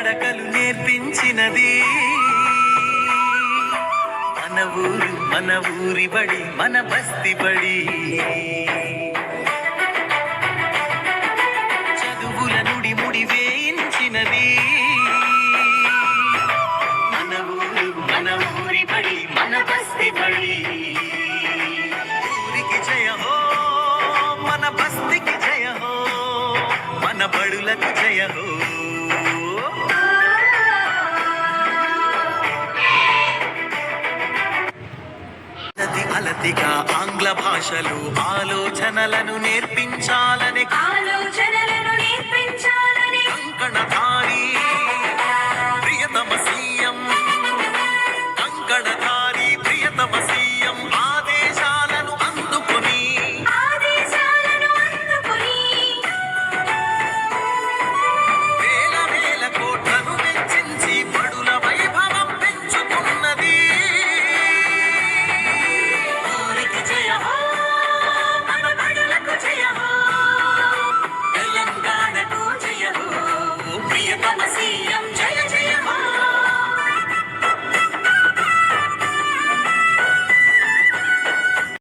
నడకలు నేర్పించినది మన ఊరు మన ఊరి బడి మన బస్తి బడి. చదువుల నుడి ముడి వేయించినది మన ఊరు మన ఊరి బడి మన బస్తి బడి. ఊరికి జయ హో మన బస్తికి జయ హో మన బడులకు జయ హో. అలతిగా ఆంగ్ల భాషలు ఆలోచనలను నేర్పించా